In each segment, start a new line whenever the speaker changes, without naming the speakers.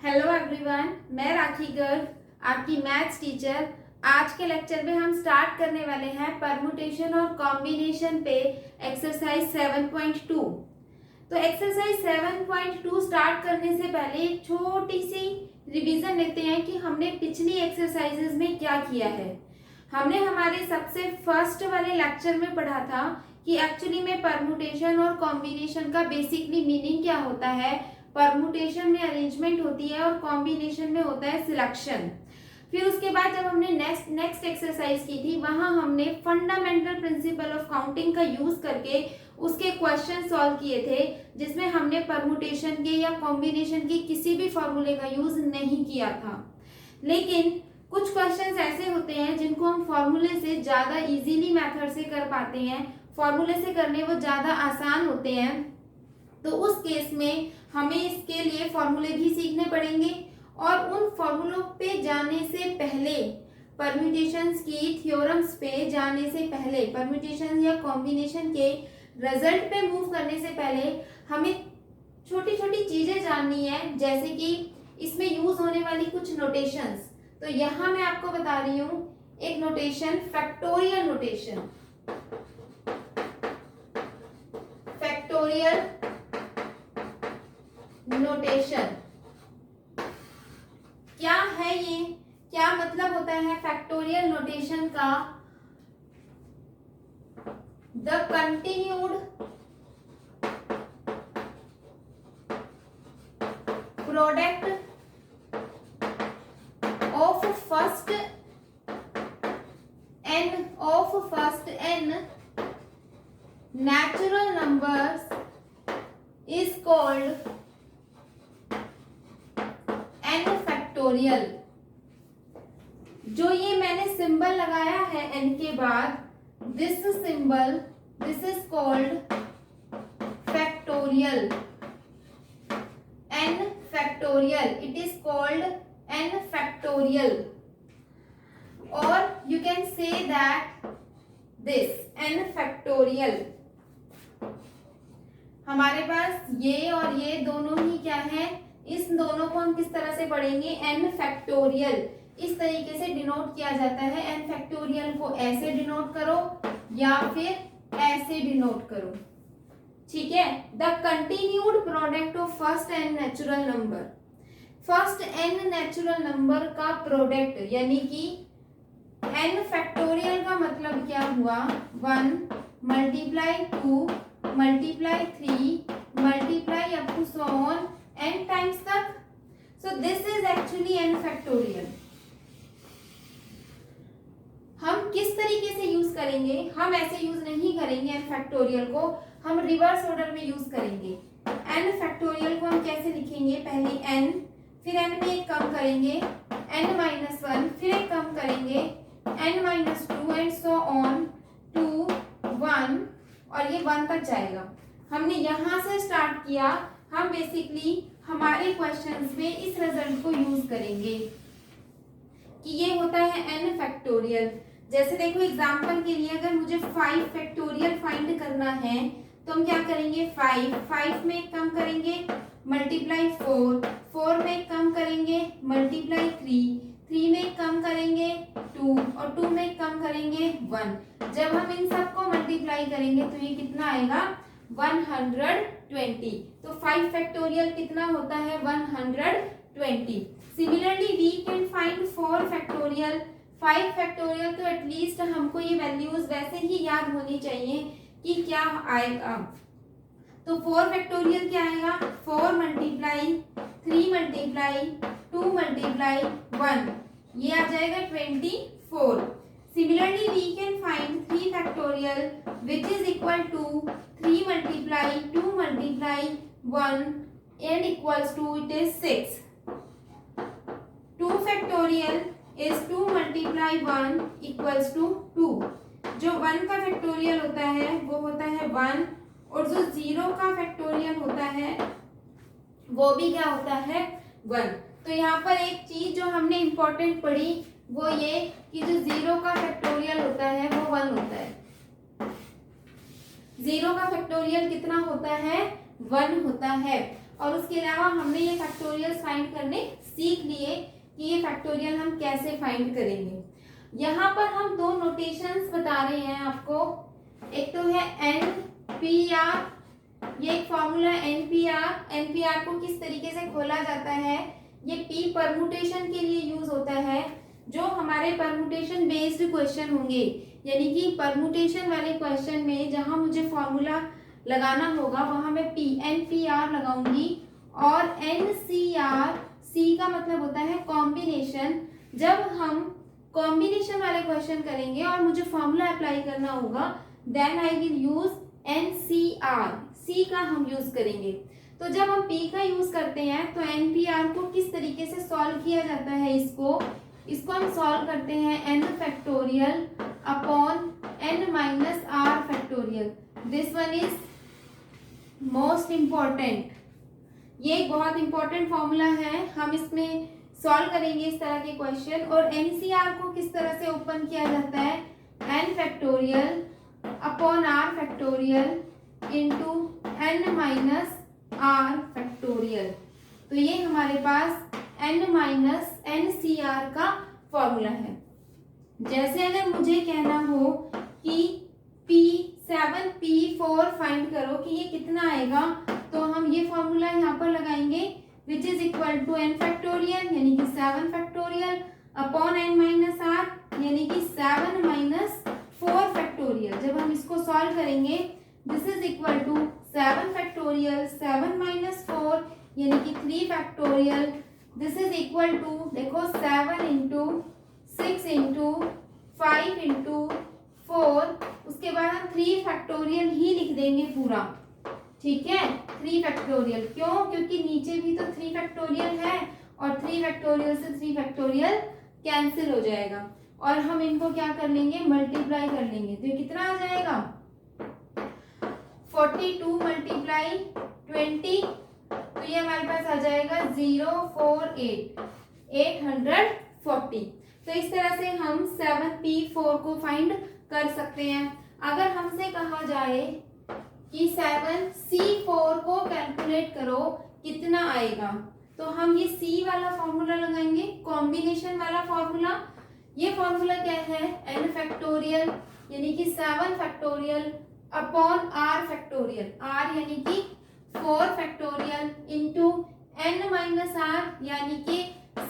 Hello everyone, मैं राखी गर्ग आपकी maths teacher. आज के लेक्चर में हम स्टार्ट करने वाले हैं परमुटेशन और कॉम्बिनेशन पे एक्सरसाइज 7.2। तो एक्सरसाइज 7.2 स्टार्ट करने से पहले एक छोटी सी रिवीजन लेते हैं कि हमने पिछली एक्सरसाइजेज में क्या किया है। हमने हमारे सबसे फर्स्ट वाले लेक्चर में पढ़ा था कि एक्चुअली में परमुटेशन और कॉम्बिनेशन का बेसिकली मीनिंग क्या होता है। परमुटेशन में अरेंजमेंट होती है और कॉम्बिनेशन में होता है सिलेक्शन। फिर उसके बाद जब हमने नेक्स्ट एक्सरसाइज की थी, वहां हमने फंडामेंटल प्रिंसिपल ऑफ काउंटिंग का यूज करके उसके क्वेश्चन सॉल्व किए थे, जिसमें हमने परमुटेशन के या कॉम्बिनेशन के किसी भी फॉर्मूले का यूज नहीं किया था। लेकिन कुछ क्वेश्चंस ऐसे होते हैं जिनको हम फॉर्मूले से ज्यादा इजीली मेथड से कर पाते हैं, फॉर्मूले से करने वो ज्यादा आसान होते हैं। तो उस केस में हमें इसके लिए फॉर्मूले भी सीखने पड़ेंगे और उन फॉर्मूलों पे जाने से पहले, परम्यूटेशंस की थ्योरम्स पे जाने से पहले, परम्यूटेशन या कॉम्बिनेशन के रिजल्ट पे मूव करने से पहले हमें छोटी छोटी चीजें जाननी है, जैसे कि इसमें यूज होने वाली कुछ नोटेशंस। तो यहाँ मैं आपको बता रही हूँ एक notation, factorial notation. Factorial notation क्या है, ये क्या मतलब होता है फैक्टोरियल नोटेशन का? The continued product of first n natural numbers is called n factorial. जो ये मैंने सिंबल लगाया है n के बाद, this symbol, this is called factorial. n factorial, it is called n factorial. और you can say that this n factorial. हमारे पास ये और ये दोनों ही क्या है, इस दोनों को हम किस तरह से पढ़ेंगे? n factorial. इस तरीके से डिनोट किया जाता है। n फैक्टोरियल को ऐसे डिनोट करो या फिर ऐसे डिनोट करो, ठीक है। The continued product of first n natural number. First n natural number का प्रोडक्ट, यानी कि n फैक्टोरियल का मतलब क्या हुआ? 1 multiply 2 multiply 3 multiply up to so on n times तक। So this is actually n factorial. हम किस तरीके से यूज करेंगे? हम ऐसे यूज नहीं करेंगे n फैक्टोरियल को, हम रिवर्स ऑर्डर में यूज करेंगे। n फैक्टोरियल को हम कैसे लिखेंगे? पहले n, फिर n में एक कम करेंगे, n माइनस 1, फिर एक कम करेंगे, n minus 2 and so on 2 1, और ये 1 तक जाएगा। हमने यहाँ से स्टार्ट किया। हम बेसिकली हमारे क्वेश्चंस में इस रिजल्ट को यूज करेंगे कि ये होता है n फैक्टोरियल। जैसे देखो एग्जांपल के लिए, अगर मुझे 5 फैक्टोरियल फाइंड करना है तो हम क्या करेंगे? 5 में एक कम करेंगे, मल्टीप्लाई 4 में एक कम करेंगे, मल्टीप्लाई 3 में एक कम करेंगे 2, और 2 में एक कम करेंगे 1। जब हम इन सबको मल्टीप्लाई करेंगे तो ये कितना आएगा? 120। तो 5 फैक्टोरियल कितना होता है? 120। Similarly we can find 4 factorial. 5 factorial तो एटलीस्ट हमको ये वैल्यूज वैसे ही याद होनी चाहिए कि क्या आएगा। तो 4 फैक्टोरियल क्या आएगा? 4 मल्टीप्लाई 3 मल्टीप्लाई 2 मल्टीप्लाई 1, ये आ जाएगा 24। Similarly we can find 3 factorial which is equal to 3 multiply 2 multiply 1 and equals to, it is 6। 2 factorial is 2 multiply 1 equals to 2। जो 1 का फैक्टोरियल होता है वो होता है 1, और जो 0 का फैक्टोरियल होता है वो भी क्या होता है? 1। तो यहाँ पर एक चीज जो हमने इंपॉर्टेंट पढ़ी वो ये कि जो 0 का फैक्टोरियल होता है वो 1 होता है। 0 का फैक्टोरियल कितना होता है? 1 होता है। और उसके अलावा हमने ये फैक्टोरियल फाइंड करने सीख लिए कि ये फैक्टोरियल हम कैसे फाइंड करेंगे। यहाँ पर हम दो नोटेशंस बता रहे हैं आपको। एक तो है NPR, ये एक फॉर्मूला NPR को किस तरीके से खोला जाता है, ये P परमुटेशन के लिए यूज होता है। जो हमारे परमुटेशन बेस्ड क्वेश्चन होंगे, यानी कि परमुटेशन वाले क्वेश्चन में जहां मुझे फॉर्मूला लगाना होगा वहां मैं NPR लगाऊंगी। और NCR, C का मतलब होता है कॉम्बिनेशन। जब हम कॉम्बिनेशन वाले क्वेश्चन करेंगे और मुझे फॉर्मूला अप्लाई करना होगा, then I will use NCR, C का हम यूज करेंगे। तो जब हम P का यूज करते हैं तो NPR को किस तरीके से सॉल्व किया जाता है, इसको हम सॉल्व करते हैं n factorial upon n minus r factorial. This one is most important, ये एक बहुत इंपॉर्टेंट फॉर्मूला है। हम इसमें सॉल्व करेंगे इस तरह के क्वेश्चन। और NCR को किस तरह से ओपन किया जाता है, n factorial upon r factorial into n minus r factorial. तो ये हमारे पास n माइनस NCR का फॉर्मूला है। जैसे अगर मुझे कहना हो कि P7P4 फाइंड करो कि ये कितना आएगा, तो हम ये फॉर्मूला यहाँ पर लगाएंगे, which is equal to n factorial यानी कि 7 factorial upon n minus r यानी कि 7 माइनस 4 फैक्टोरियल। जब हम इसको सॉल्व करेंगे, this is equal to 7 factorial 7 minus 4 यानी कि 3 factorial. This is equal to, देखो 7 इंटू 6 इंटू 5 इंटू 4, उसके बाद हम 3 फैक्टोरियल ही लिख देंगे पूरा, ठीक है। 3 फैक्टोरियल क्यों, क्योंकि नीचे भी तो 3 फैक्टोरियल है और 3 फैक्टोरियल से 3 फैक्टोरियल कैंसिल हो जाएगा और हम इनको क्या कर लेंगे, मल्टीप्लाई कर लेंगे। तो ये कितना आ जाएगा, 42 मल्टीप्लाई 20, तो ये हमारे पास आ जाएगा 048 840। तो इस तरह से हम 7P4 को फाइंड कर सकते हैं। अगर हमसे कहा जाए कि 7C4 को कैलकुलेट करो कितना आएगा, तो हम ये C वाला फॉर्मूला लगाएंगे, कॉम्बिनेशन वाला फॉर्मूला। ये फॉर्मूला क्या है, n फैक्टोरियल यानी कि 7 factorial upon r factorial, r यानी कि 4 factorial into n minus r यानी कि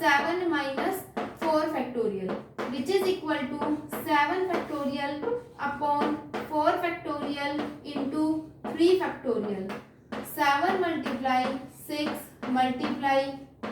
7 minus 4 factorial, which is equal to 7 factorial upon 4 factorial into 3 factorial. 7 multiply 6 multiply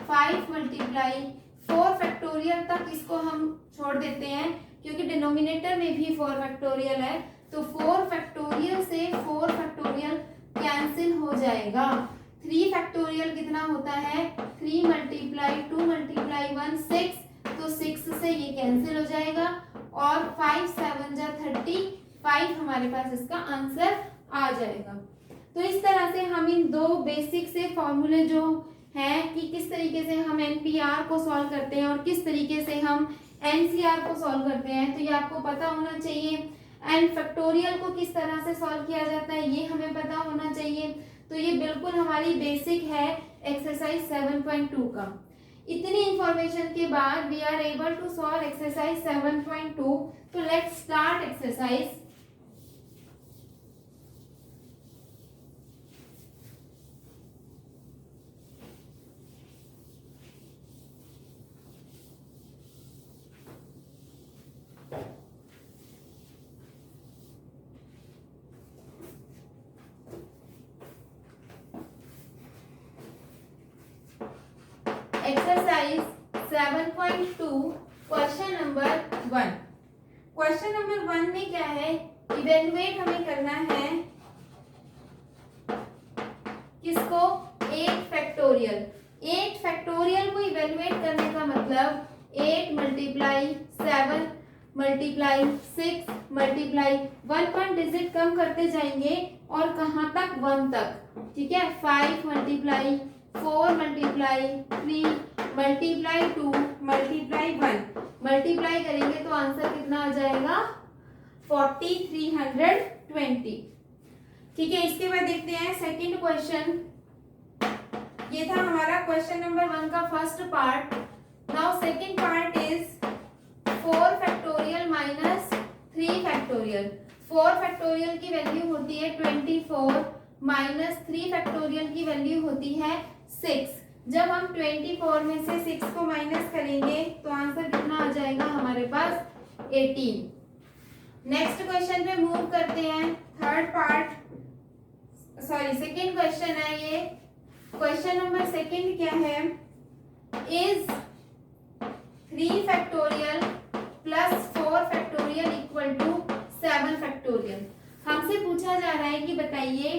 5 multiply 4 factorial तक इसको हम छोड़ देते हैं क्योंकि डिनोमिनेटर में भी 4 फैक्टोरियल है, तो 4 फैक्टोरियल से 4 फैक्टोरियल कैंसिल हो जाएगा। 3 फैक्टोरियल कितना होता है, 3 मल्टीप्लाई 2 मल्टीप्लाई 1 6, तो 6 से ये कैंसिल हो जाएगा और 5 7 जा 35 हमारे पास इसका आंसर आ जाएगा। तो इस तरह से हम इन दो बेसिक से फॉर्मूले जो हैं कि किस तरीके से हम NPR को सॉल्व करते हैं और किस तरीके से हम NCR को सॉल्व करते हैं, तो ये आपको पता होना चाहिए। एंड फैक्टोरियल को किस तरह से सॉल्व किया जाता है ये हमें पता होना चाहिए। तो ये बिल्कुल हमारी बेसिक है एक्सरसाइज 7.2 का। इतनी इंफॉर्मेशन के बाद we are able to solve exercise 7.2। तो let's start exercise. Exercise 7.2 question number 1। Question number 1 में क्या है, इवेलुएट हमें करना है किसको, 8 फैक्टोरियल। 8 फैक्टोरियल को इवेलुएट करने का मतलब 8 multiply 7 multiply 6 multiply 1 point digit कम करते जाएंगे और कहाँ तक, 1 तक, ठीक है। 5 multiply 4 multiply 3 multiply 2 multiply 1 multiply करेंगे तो आंसर कितना आ जाएगा, 4320। ठीक है, इसके बाद देखते हैं सेकंड क्वेश्चन। ये था हमारा क्वेश्चन नंबर 1 का first part. Now second part is 4 factorial minus 3 factorial. 4 factorial की वैल्यू होती है 24 माइनस 3 फैक्टोरियल की वैल्यू होती है 6। जब हम 24 में से 6 को माइनस करेंगे तो आंसर कितना आ जाएगा हमारे पास 18। नेक्स्ट क्वेश्चन पे मूव करते हैं। थर्ड पार्ट सेकंड क्वेश्चन है ये। क्वेश्चन नंबर सेकंड क्या है? Is 3 factorial plus 4 factorial equal to 7 factorial. हमसे पूछा जा रहा है कि बताइए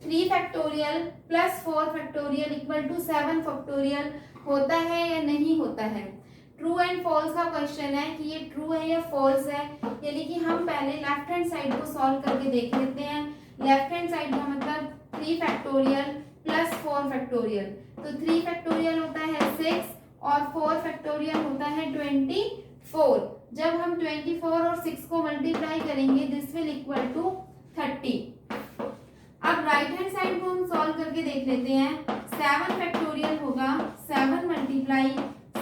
3 factorial plus 4 factorial equal to 7 factorial होता है या नहीं होता है। ट्रू एंड फॉल्स का क्वेश्चन है कि ये ट्रू है या फॉल्स है। यानी कि हम पहले लेफ्ट हैंड साइड को सॉल्व करके देख लेते हैं। लेफ्ट हैंड साइड का मतलब 3 फैक्टोरियल प्लस 4 फैक्टोरियल। तो 3 फैक्टोरियल होता है 6 और 4 फैक्टोरियल होता है 24। जब हम 24 और 6 को मल्टीप्लाई करेंगे दिस विल इक्वल टू 30। अब राइट हैंड साइड को हम सॉल्व करके देख लेते हैं। 7 फैक्टोरियल होगा 7 multiply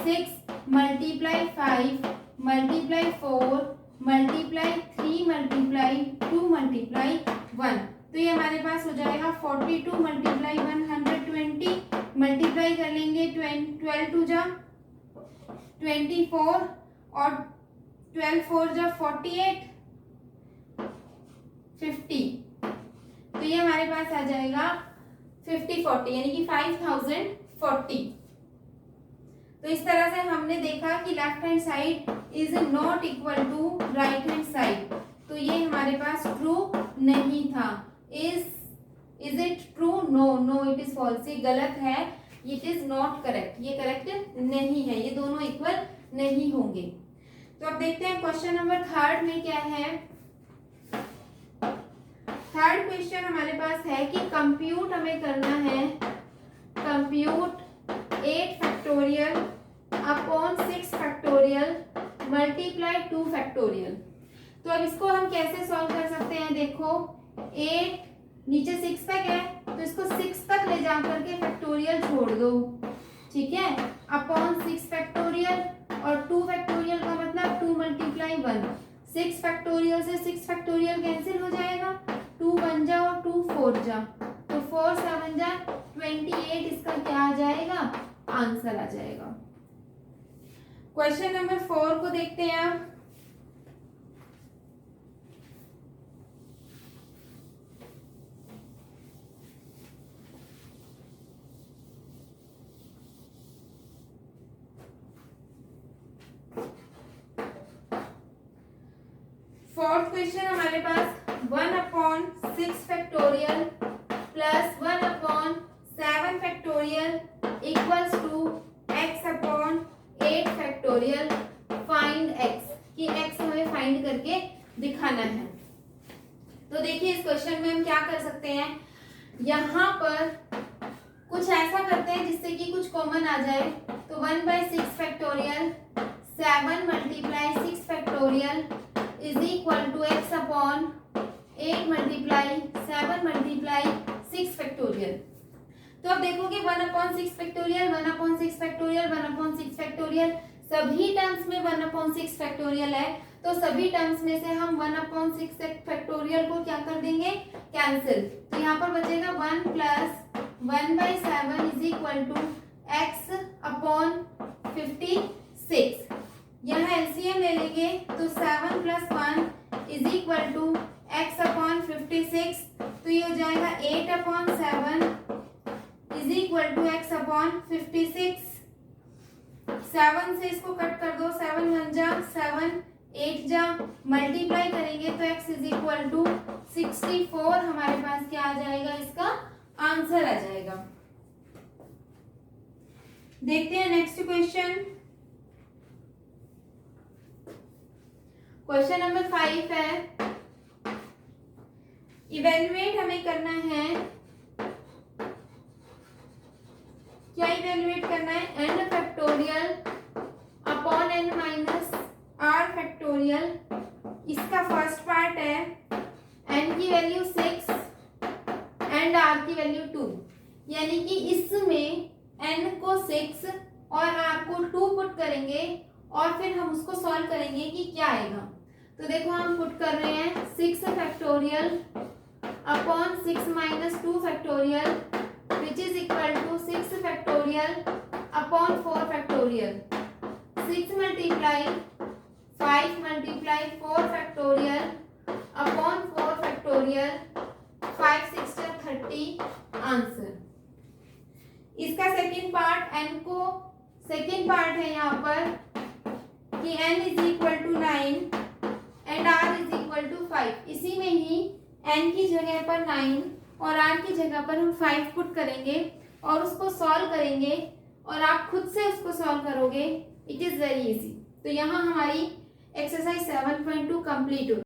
6 multiply 5 multiply 4 multiply 3 multiply 2 multiply 1। तो ये हमारे पास हो जाएगा 42 मल्टीप्लाई 120 मल्टीप्लाई कर लेंगे 12 टू जा 24 और 12 4 जा 48 50। तो ये हमारे पास आ जाएगा 50-40 यानी कि 5040। तो इस तरह से हमने देखा कि left hand side is not equal to right hand side. तो ये हमारे पास ट्रू नहीं था। Is it true? No it is false. ये गलत है, इट इज नॉट करेक्ट, ये करेक्ट नहीं है, ये दोनों इक्वल नहीं होंगे। तो अब देखते हैं क्वेश्चन नंबर थर्ड में क्या है। थर्ड क्वेश्चन हमारे पास है कि कंप्यूट हमें करना है, compute 8 factorial upon 6 factorial multiply 2 factorial. तो अब इसको हम कैसे सॉल्व कर सकते हैं? देखो 8 नीचे 6 तक है तो इसको 6 तक ले जा करके फैक्टोरियल छोड़ दो, ठीक है, अपॉन 6 फैक्टोरियल और 2 फैक्टोरियल का मतलब 2 मल्टीप्लाई 1। 6 फैक्टोरियल से 6 फैक्टोरियल कैंसिल हो जाएगा, 2 1 जा और 2 4 जा, तो 4 7 जा 28। इसका क्या आ जाएगा? आंसर आ जाएगा। क्वेश्चन नंबर 4 को देखते हैं आप। फोर्थ क्वेश्चन हमारे पास 1/6 factorial plus 1/7 factorial equals to x/8 factorial. Find x, कि x हमें फाइंड करके दिखाना है। तो देखिए इस क्वेश्चन में हम क्या कर सकते हैं, यहाँ पर कुछ ऐसा करते हैं जिससे कि कुछ कॉमन आ जाए। तो 1/6 factorial 7 multiply 6 factorial is equal to x/8 multiply 7 multiply 6 factorial. तो अब देखोगे 1/6 फैक्टोरियल 1/6 फैक्टोरियल 1/6 फैक्टोरियल, सभी टर्म्स में 1/6 फैक्टोरियल है। तो सभी टर्म्स में से हम 1/6 फैक्टोरियल को क्या कर देंगे, कैंसिल। तो यहाँ पर बचेगा 1 plus 1/7 is equal to x/56। यहाँ एलसीएम ले लेंगे तो 7 plus 1 is equal to x/56। तो ये हो जाएगा 8/7 इज इक्वल टू x/56। 7 से इसको कट कर दो, 7 1 जा 7 8 जा, मल्टीप्लाई करेंगे तो x इज इक्वल टू 64 हमारे पास क्या आ जाएगा, इसका आंसर आ जाएगा। देखते हैं नेक्स्ट क्वेश्चन। क्वेश्चन नंबर 5 है, इवेल्युएट हमें करना है। क्या इवेल्युएट करना है? n factorial upon n minus r factorial. इसका फर्स्ट पार्ट है n की वैल्यू 6 एंड r की वैल्यू 2, यानी कि इसमें और r को 2 पुट करेंगे और फिर हम उसको सॉल्व करेंगे कि क्या आएगा। तो देखो हम पुट कर रहे हैं 6 factorial upon 6 minus 2 factorial which is equal to 6 factorial upon 4 factorial. 6 multiply 5 multiply 4 factorial upon 4 factorial 5 6 30 answer. इसका सेकेंड पार्ट n को सेकेंड पार्ट है यहाँ पर कि n is equal to 9 and r is equal to 5। इसी में ही n की जगह पर 9 और r की जगह पर हम 5 पुट करेंगे और उसको सॉल्व करेंगे और आप खुद से उसको सॉल्व करोगे। It is very easy. तो यहाँ हमारी एक्सरसाइज 7.2 कंप्लीट हुई।